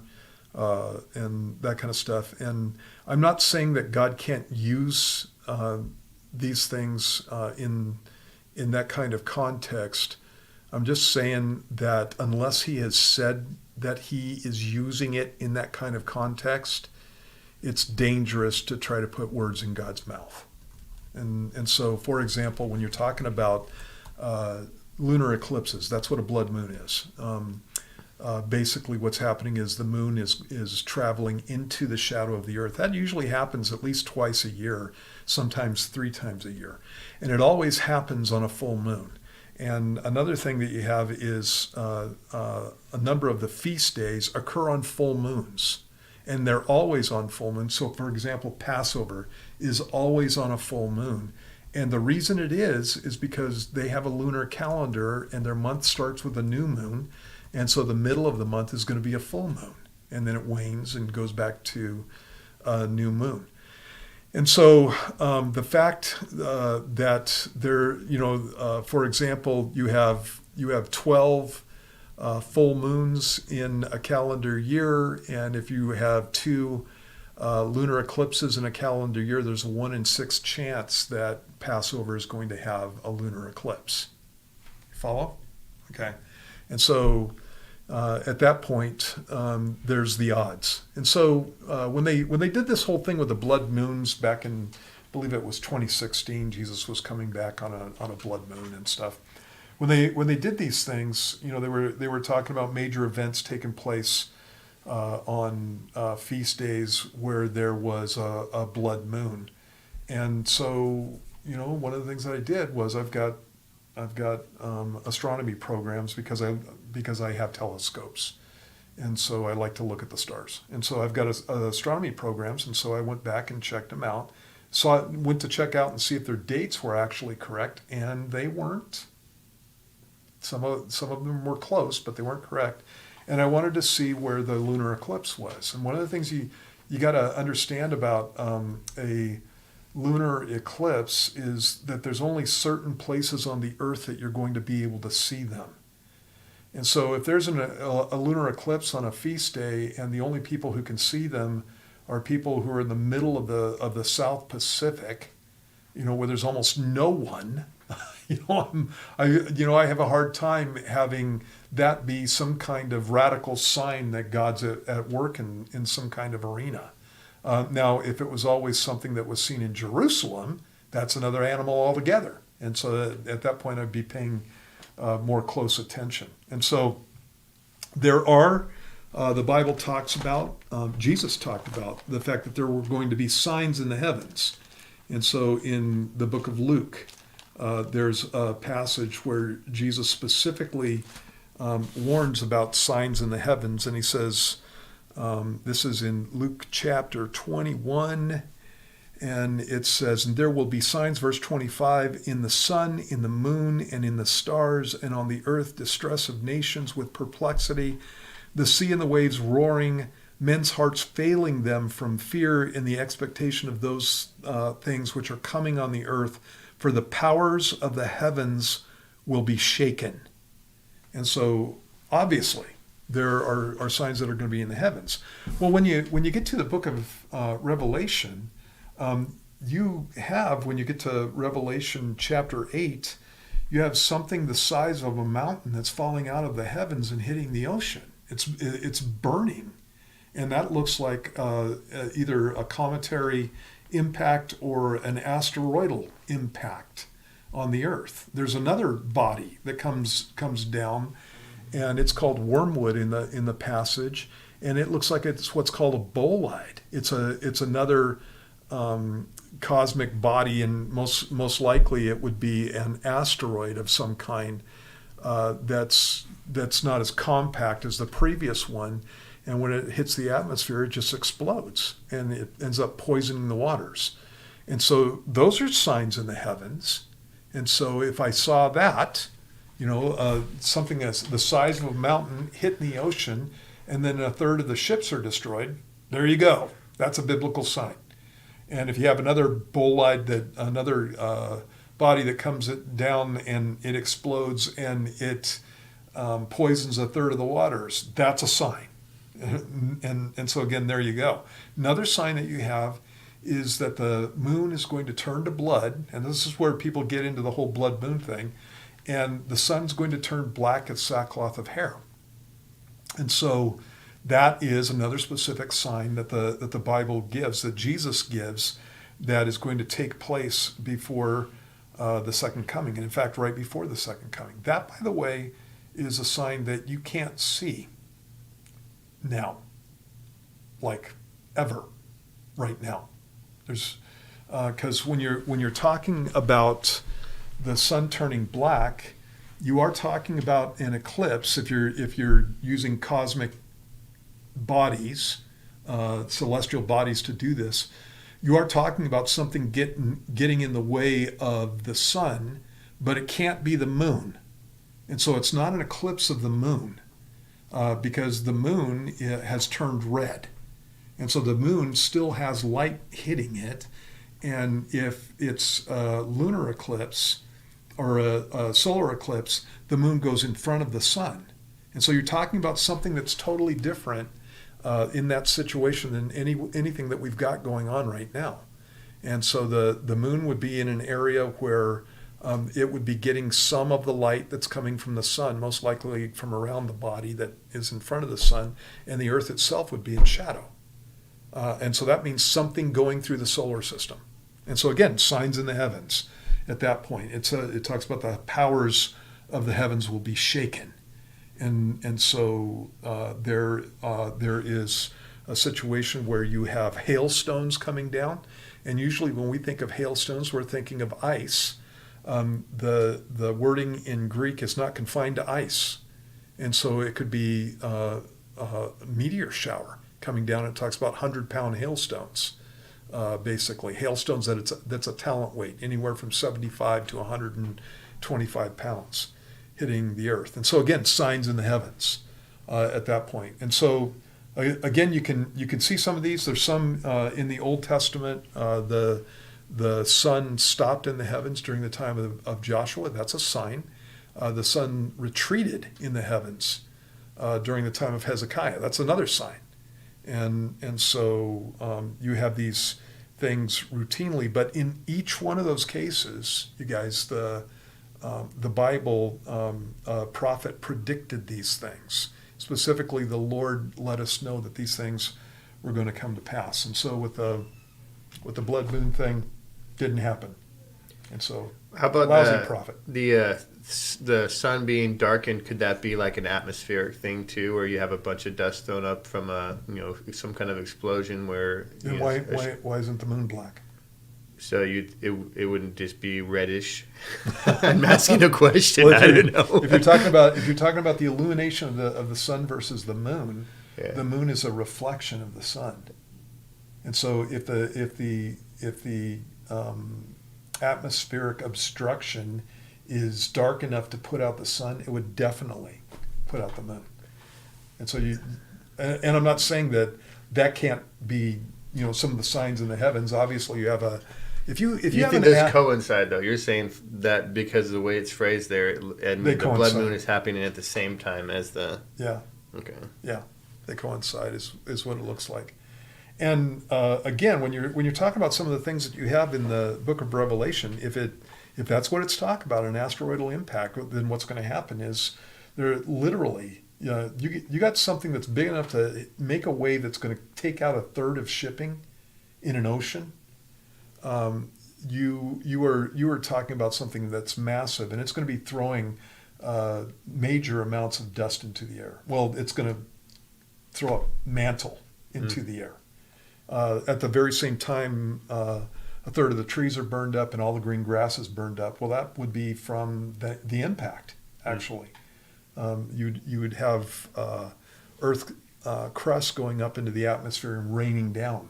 and that kind of stuff. And I'm not saying that God can't use these things in that kind of context. I'm just saying that unless He has said that He is using it in that kind of context, it's dangerous to try to put words in God's mouth. And so, for example, when you're talking about lunar eclipses, that's what a blood moon is. Basically, what's happening is the moon is traveling into the shadow of the earth. That usually happens at least twice a year, sometimes 3 times a year. And it always happens on a full moon. And another thing that you have is a number of the feast days occur on full moons. And they're always on full moon. So, for example, Passover is always on a full moon. And the reason it is because they have a lunar calendar, and their month starts with a new moon. And so the middle of the month is going to be a full moon. And then it wanes and goes back to a new moon. And so the fact that there, for example, you have 12 full moons in a calendar year, and if you have 2 lunar eclipses in a calendar year, there's a 1 in 6 chance that Passover is going to have a lunar eclipse. Follow? Okay. And so at that point, there's the odds. And so when they did this whole thing with the blood moons back in, I believe it was 2016, Jesus was coming back on a blood moon and stuff. When they did these things, they were talking about major events taking place on feast days where there was a blood moon. And so, one of the things that I did was I've got astronomy programs because I have telescopes, and so I like to look at the stars. And so I've got astronomy programs, and so I went back and checked them out. So I went to check out and see if their dates were actually correct, and they weren't. Some of them were close, but they weren't correct. And I wanted to see where the lunar eclipse was. And one of the things you got to understand about a lunar eclipse is that there's only certain places on the earth that you're going to be able to see them. And so if there's a lunar eclipse on a feast day and the only people who can see them are people who are in the middle of the South Pacific, where there's almost no one, I have a hard time having that be some kind of radical sign that God's at work in some kind of arena. Now, if it was always something that was seen in Jerusalem, that's another animal altogether. And so at that point, I'd be paying more close attention. And so there are, the Bible talks about, Jesus talked about the fact that there were going to be signs in the heavens. And so in the book of Luke, there's a passage where Jesus specifically warns about signs in the heavens. And he says, this is in Luke chapter 21, and it says, "And there will be signs," verse 25, "in the sun, in the moon, and in the stars, and on the earth distress of nations with perplexity, the sea and the waves roaring, men's hearts failing them from fear in the expectation of those things which are coming on the earth, for the powers of the heavens will be shaken." And so, obviously, there are signs that are going to be in the heavens. Well, when you get to the book of Revelation, you have, when you get to Revelation chapter 8, you have something the size of a mountain that's falling out of the heavens and hitting the ocean. It's burning, and that looks like either a cometary impact or an asteroidal impact on the earth. There's another body that comes down, and it's called wormwood in the passage, and it looks like it's what's called a bolide. It's another cosmic body, and most likely it would be an asteroid of some kind that's not as compact as the previous one, and when it hits the atmosphere, it just explodes, and it ends up poisoning the waters. And so those are signs in the heavens. And so if I saw that, something that's the size of a mountain hit in the ocean, and then a third of the ships are destroyed, there you go. That's a biblical sign. And if you have another bolide, another body that comes down and it explodes and it poisons a third of the waters, that's a sign. And so again, there you go. Another sign that you have is that the moon is going to turn to blood, and this is where people get into the whole blood moon thing, and the sun's going to turn black as sackcloth of hair. And so that is another specific sign that the Bible gives, that Jesus gives, that is going to take place before the second coming, and in fact, right before the second coming. That, by the way, is a sign that you can't see now, like ever, right now. There's because when you're talking about the sun turning black, you are talking about an eclipse. If you're using cosmic bodies, celestial bodies to do this, you are talking about something getting in the way of the sun, but it can't be the moon. And so it's not an eclipse of the moon, because the moon has turned red. And so the moon still has light hitting it. And if it's a lunar eclipse or a solar eclipse, the moon goes in front of the sun. And so you're talking about something that's totally different in that situation than anything that we've got going on right now. And so the moon would be in an area where it would be getting some of the light that's coming from the sun, most likely from around the body that is in front of the sun, and the earth itself would be in shadow. And so that means something going through the solar system. And so again, signs in the heavens at that point. It talks about the powers of the heavens will be shaken. And so there is a situation where you have hailstones coming down, and usually when we think of hailstones, we're thinking of ice. The wording in Greek is not confined to ice, and so it could be a meteor shower coming down. It talks about 100-pound hailstones, basically hailstones that's a talent weight, anywhere from 75 to 125 pounds, hitting the earth. And so again, signs in the heavens at that point. And so again, you can see some of these. There's some in the Old Testament. The sun stopped in the heavens during the time of Joshua. That's a sign. The sun retreated in the heavens during the time of Hezekiah. That's another sign. And so you have these things routinely, but in each one of those cases, you guys, the Bible prophet predicted these things. Specifically, the Lord let us know that these things were going to come to pass. And so with the blood moon thing, didn't happen. And so, how about lousy prophet. The sun being darkened? Could that be like an atmospheric thing too, where you have a bunch of dust thrown up from some kind of explosion? Where and why isn't the moon black? So it wouldn't just be reddish. I'm asking a question. Well, I don't know. If you're talking about the illumination of the sun versus the moon, yeah. The moon is a reflection of the sun, and so if the atmospheric obstruction is dark enough to put out the sun, it would definitely put out the moon. And so and I'm not saying that can't be some of the signs in the heavens. Obviously, you have a if you think those coincide though. You're saying that because of the way it's phrased there, and the blood moon is happening at the same time as the Okay. Yeah, they coincide is what it looks like. And again, when you're talking about some of the things that you have in the book of Revelation, if that's what it's talking about, an asteroidal impact, then what's going to happen is there literally, you got something that's big enough to make a wave that's going to take out a third of shipping in an ocean. You are talking about something that's massive, and it's going to be throwing major amounts of dust into the air. Well, it's going to throw a mantle into the air. At the very same time, a third of the trees are burned up and all the green grass is burned up. Well, that would be from the impact, actually. You would have earth crust going up into the atmosphere and raining down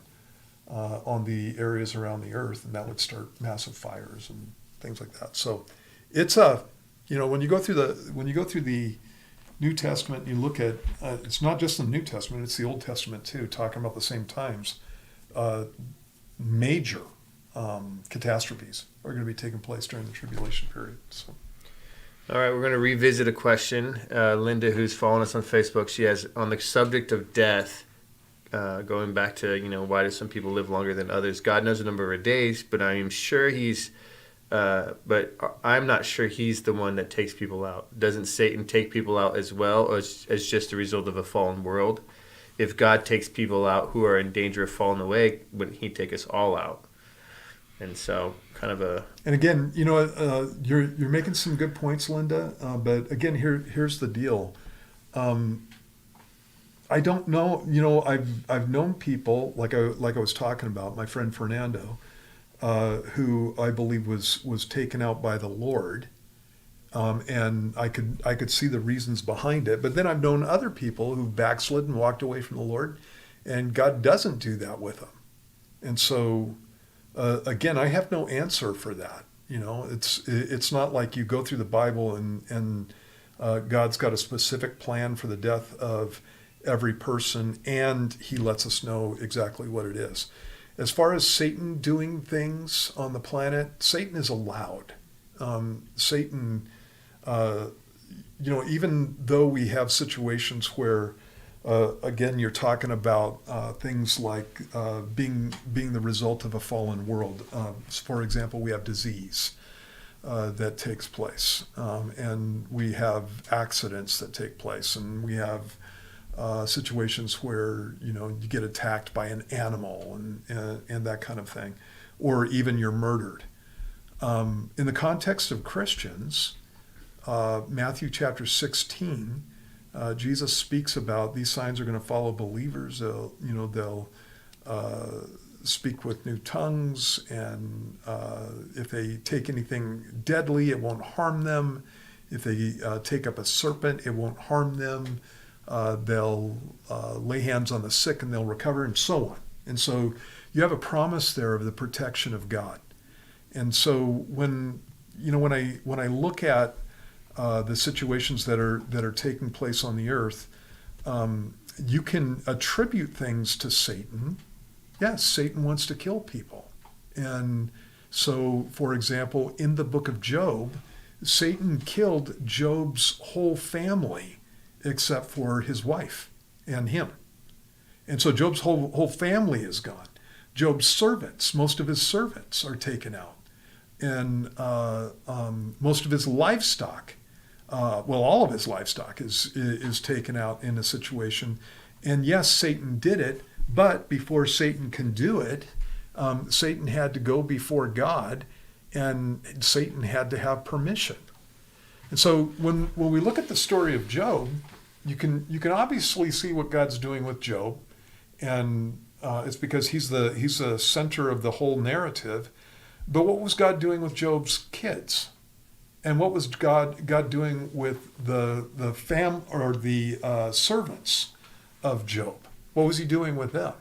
on the areas around the earth, and that would start massive fires and things like that. So it's when you go through the New Testament, you look at it's not just the New Testament; it's the Old Testament too, talking about the same times. Major catastrophes are going to be taking place during the tribulation period. So. All right, we're going to revisit a question. Linda, who's following us on Facebook, she has on the subject of death, going back to why do some people live longer than others? God knows the number of days, but I am sure but I'm not sure he's the one that takes people out. Doesn't Satan take people out as well, or as just a result of a fallen world? If God takes people out who are in danger of falling away, wouldn't he take us all out? And so kind of a... And again, you're making some good points, Linda, but again, here's the deal. I don't know, I've known people, like I was talking about, my friend Fernando, who I believe was taken out by the Lord, and I could see the reasons behind it. But then I've known other people who've backslid and walked away from the Lord, and God doesn't do that with them. And so, again, I have no answer for that. It's not like you go through the Bible and God's got a specific plan for the death of every person, and he lets us know exactly what it is. As far as Satan doing things on the planet, Satan is allowed. Satan, even though we have situations where, again, you're talking about things like being the result of a fallen world. For example, we have disease that takes place, and we have accidents that take place, and we have situations where you get attacked by an animal and that kind of thing, or even you're murdered. In the context of Christians, Matthew chapter 16 Jesus speaks about these signs are going to follow believers. They'll speak with new tongues, and if they take anything deadly, it won't harm them. If they take up a serpent, it won't harm them. They'll lay hands on the sick and they'll recover, and so on. And so you have a promise there of the protection of God. And so when I look at the situations that are taking place on the earth, you can attribute things to Satan. Yes, Satan wants to kill people. And so, for example, in the book of Job, Satan killed Job's whole family except for his wife and him. And so Job's whole family is gone. Job's servants, most of his servants are taken out. And most of his livestock, all of his livestock is taken out in a situation. And yes, Satan did it, but before Satan can do it, Satan had to go before God, and Satan had to have permission. And so when we look at the story of Job, you can obviously see what God's doing with Job, and it's because he's the center of the whole narrative. But what was God doing with Job's kids? And what was God doing with the servants of Job? What was he doing with them?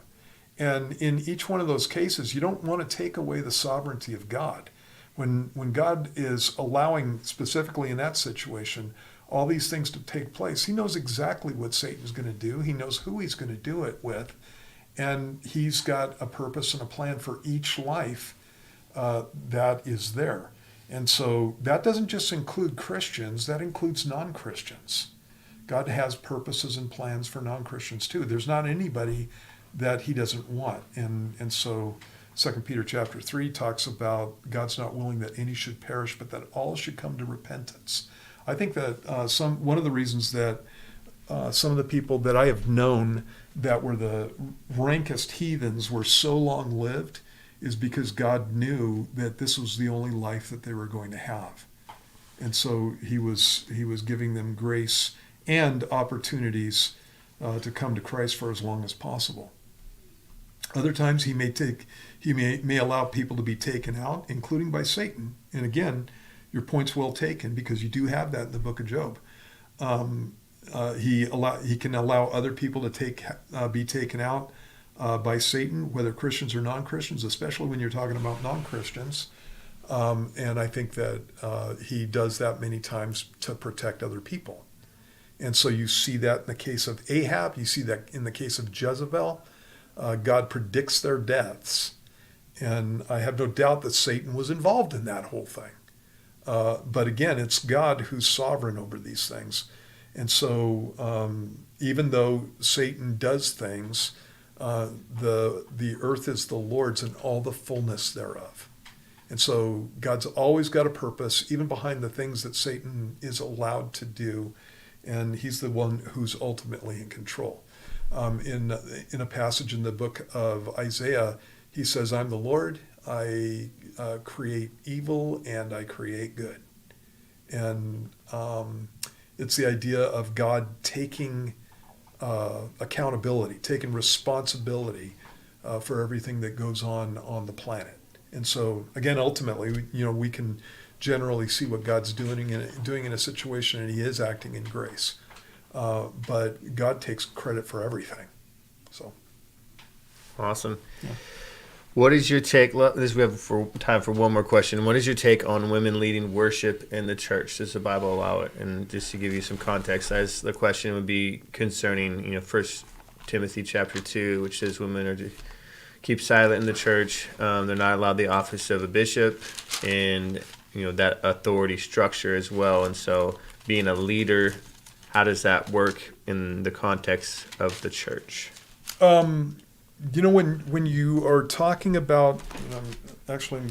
And in each one of those cases, you don't want to take away the sovereignty of God. When God is allowing, specifically in that situation, all these things to take place, he knows exactly what Satan's going to do. He knows who he's going to do it with. And he's got a purpose and a plan for each life that is there. And so that doesn't just include Christians, that includes non-Christians. God has purposes and plans for non-Christians too. There's not anybody that he doesn't want. And so 2 Peter chapter 3 talks about God's not willing that any should perish, but that all should come to repentance. I think that one of the reasons that some of the people that I have known that were the rankest heathens were so long-lived is because God knew that this was the only life that they were going to have. And so he was giving them grace and opportunities to come to Christ for as long as possible. Other times he may allow people to be taken out, including by Satan. And again, your point's well taken, because you do have that in the book of Job. He can allow other people to be taken out by Satan, whether Christians or non-Christians, especially when you're talking about non-Christians. And I think that he does that many times to protect other people. And so you see that in the case of Ahab, you see that in the case of Jezebel. God predicts their deaths. And I have no doubt that Satan was involved in that whole thing. But again, it's God who's sovereign over these things. And so even though Satan does things, the earth is the Lord's and all the fullness thereof. And so God's always got a purpose, even behind the things that Satan is allowed to do. And he's the one who's ultimately in control. In a passage in the book of Isaiah, he says, I'm the Lord, I create evil and I create good. And it's the idea of God taking accountability, taking responsibility for everything that goes on the planet. And so, again, ultimately, we can generally see what God's doing in a situation, and he is acting in grace. But God takes credit for everything. So awesome. Yeah. What is your take? We have time for one more question. What is your take on women leading worship in the church? Does the Bible allow it? And just to give you some context, as the question would be concerning, 1 Timothy chapter 2, which says women are to keep silent in the church. They're not allowed the office of a bishop, and that authority structure as well. And so, being a leader, how does that work in the context of the church? When you are talking about, I want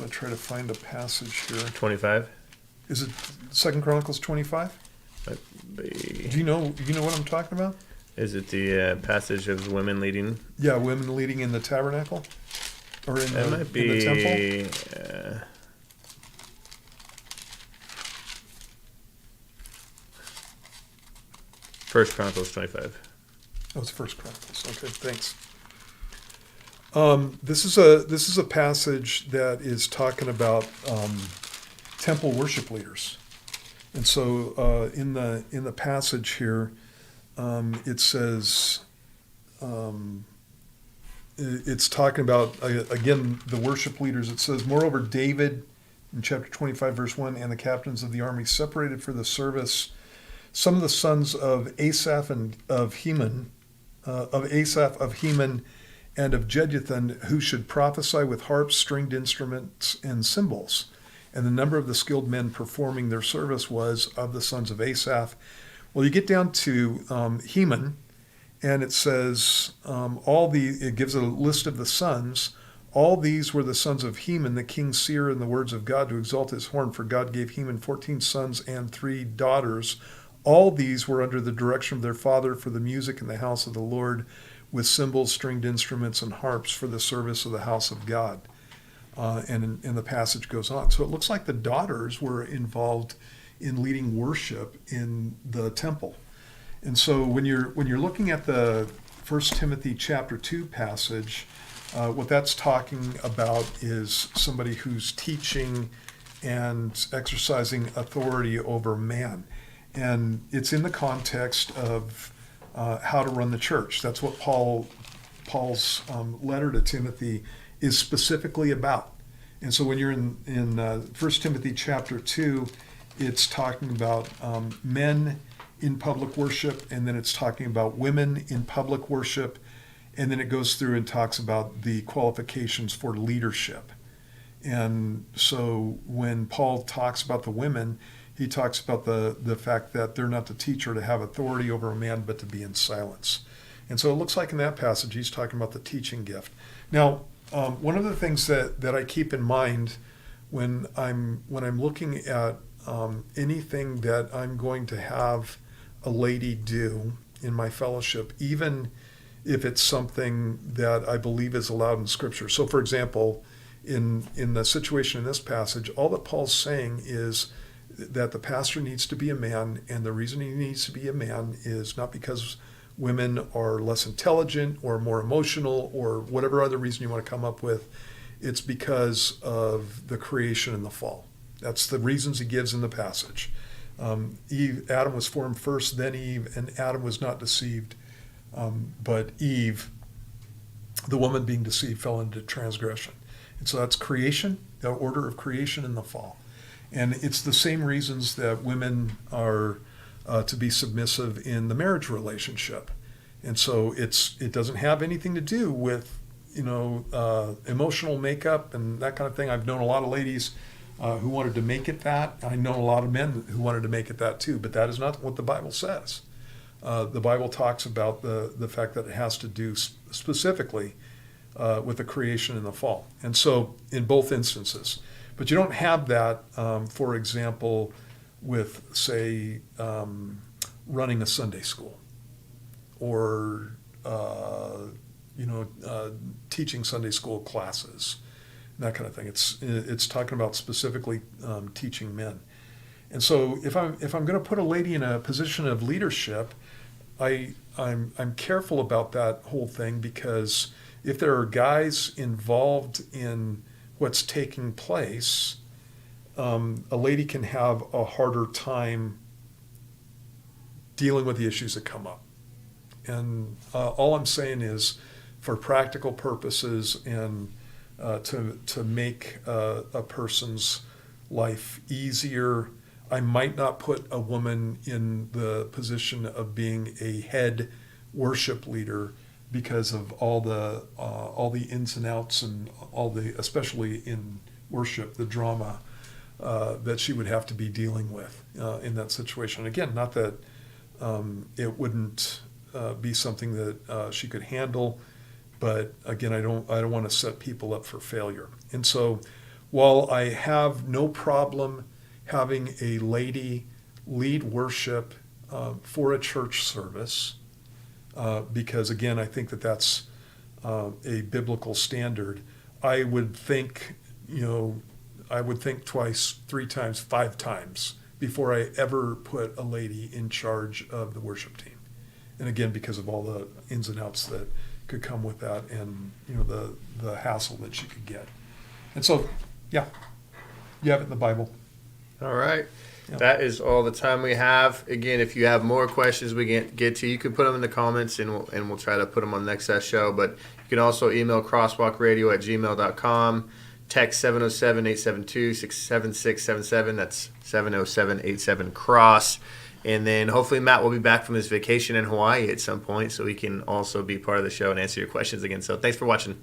to try to find a passage here. 25? Is it 2 Chronicles 25? Do you know what I'm talking about? Is it the passage of women leading? Yeah, women leading in the tabernacle? Or in might be, in the temple? First Chronicles 25. That was First Chronicles. Okay, thanks. This is a passage that is talking about temple worship leaders, and so in the passage here, it says it's talking about again the worship leaders. It says, moreover, David in chapter 25, verse 1, and the captains of the army separated for the service some of the sons of Asaph and of Heman, and of Jeduthun, who should prophesy with harps, stringed instruments, and cymbals. And the number of the skilled men performing their service was of the sons of Asaph. Well, you get down to Heman, and it says it gives a list of the sons. All these were the sons of Heman, the king's seer, in the words of God, to exalt his horn. For God gave Heman 14 sons and 3 daughters. All these were under the direction of their father for the music in the house of the Lord, with cymbals, stringed instruments, and harps for the service of the house of God. And the passage goes on. So it looks like the daughters were involved in leading worship in the temple. And so when you're looking at the 1 Timothy chapter 2 passage, what that's talking about is somebody who's teaching and exercising authority over man. And it's in the context of how to run the church. That's what Paul's letter to Timothy is specifically about. And so when you're in 1 Timothy chapter 2, it's talking about men in public worship, and then it's talking about women in public worship, and then it goes through and talks about the qualifications for leadership. And so when Paul talks about the women, he talks about the fact that they're not to teach or to have authority over a man, but to be in silence. And so it looks like in that passage, he's talking about the teaching gift. Now, one of the things that I keep in mind when I'm looking at anything that I'm going to have a lady do in my fellowship, even if it's something that I believe is allowed in Scripture. So, for example, in the situation in this passage, all that Paul's saying is that the pastor needs to be a man, and the reason he needs to be a man is not because women are less intelligent or more emotional or whatever other reason you want to come up with. It's because of the creation and the fall. That's the reasons he gives in the passage. Adam was formed first, then Eve, and Adam was not deceived, but Eve, the woman being deceived, fell into transgression. And so that's creation, the order of creation and the fall. And it's the same reasons that women are to be submissive in the marriage relationship. And so it doesn't have anything to do with emotional makeup and that kind of thing. I've known a lot of ladies who wanted to make it that. I know a lot of men who wanted to make it that too, but that is not what the Bible says. The Bible talks about the fact that it has to do specifically with the creation and the fall. And so in both instances. But you don't have that, for example, with, say, running a Sunday school or, teaching Sunday school classes, that kind of thing. It's talking about specifically teaching men. And so if I'm going to put a lady in a position of leadership, I'm careful about that whole thing, because if there are guys involved in what's taking place, a lady can have a harder time dealing with the issues that come up. And all I'm saying is, for practical purposes and to make a person's life easier, I might not put a woman in the position of being a head worship leader because of all the ins and outs and especially in worship, the drama that she would have to be dealing with in that situation. Again, not that it wouldn't be something that she could handle, but again, I don't want to set people up for failure. And so, while I have no problem having a lady lead worship for a church service, because again, I think that that's a biblical standard, I would think twice, 3 times, 5 times before I ever put a lady in charge of the worship team. And again, because of all the ins and outs that could come with that, and the hassle that she could get. And so, yeah, you have it in the Bible. All right. Yeah. That is all the time we have. Again, if you have more questions we can't get to, you can put them in the comments, and we'll try to put them on the next show. But you can also email crosswalkradio@gmail.com, text 707-872-67677. That's 707-87-CROSS. And then hopefully Matt will be back from his vacation in Hawaii at some point, so he can also be part of the show and answer your questions again. So thanks for watching.